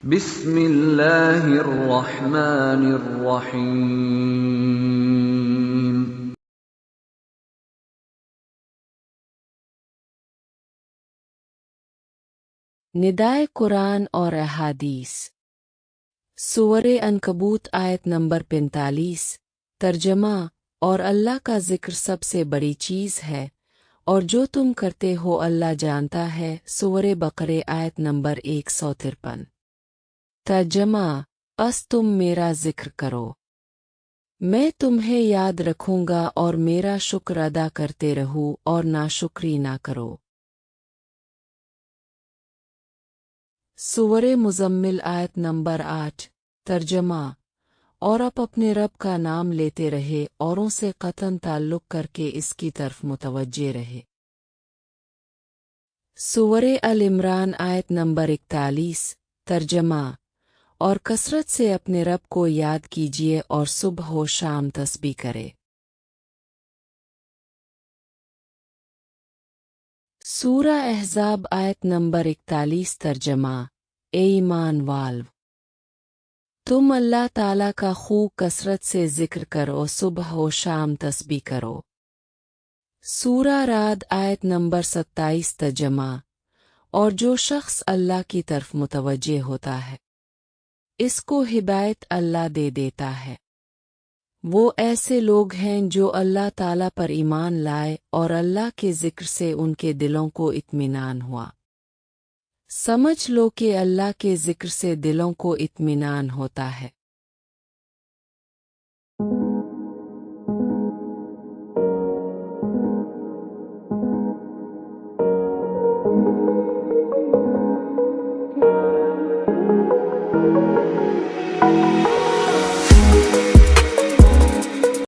بسم اللہ الرحمن الرحیم۔ ندائے قرآن اور احادیث۔ سورہ عنکبوت آیت نمبر 45۔ ترجمہ: اور اللہ کا ذکر سب سے بڑی چیز ہے اور جو تم کرتے ہو اللہ جانتا ہے۔ سورہ بقرہ آیت نمبر 153۔ ترجمہ: بس تم میرا ذکر کرو، میں تمہیں یاد رکھوں گا، اور میرا شکر ادا کرتے رہو اور ناشکری نہ کرو۔ سورہ مزمل آیت نمبر 8۔ ترجمہ: اور اب اپنے رب کا نام لیتے رہے، اوروں سے قطعاً تعلق کر کے اس کی طرف متوجہ رہے۔ سورہ ال-عمران آیت نمبر 41۔ ترجمہ: اور کثرت سے اپنے رب کو یاد کیجیے اور صبح و شام تسبیح کرے۔ سورہ احزاب آیت نمبر 41۔ ترجمہ: اے ایمان والو، تم اللہ تعالیٰ کا خوب کثرت سے ذکر کرو، صبح و شام تسبیح کرو۔ سورہ رعد آیت نمبر 27۔ ترجمہ: اور جو شخص اللہ کی طرف متوجہ ہوتا ہے اس کو ہدایت اللہ دے دیتا ہے۔ وہ ایسے لوگ ہیں جو اللہ تعالیٰ پر ایمان لائے اور اللہ کے ذکر سے ان کے دلوں کو اطمینان ہوا۔ سمجھ لو کہ اللہ کے ذکر سے دلوں کو اطمینان ہوتا ہے۔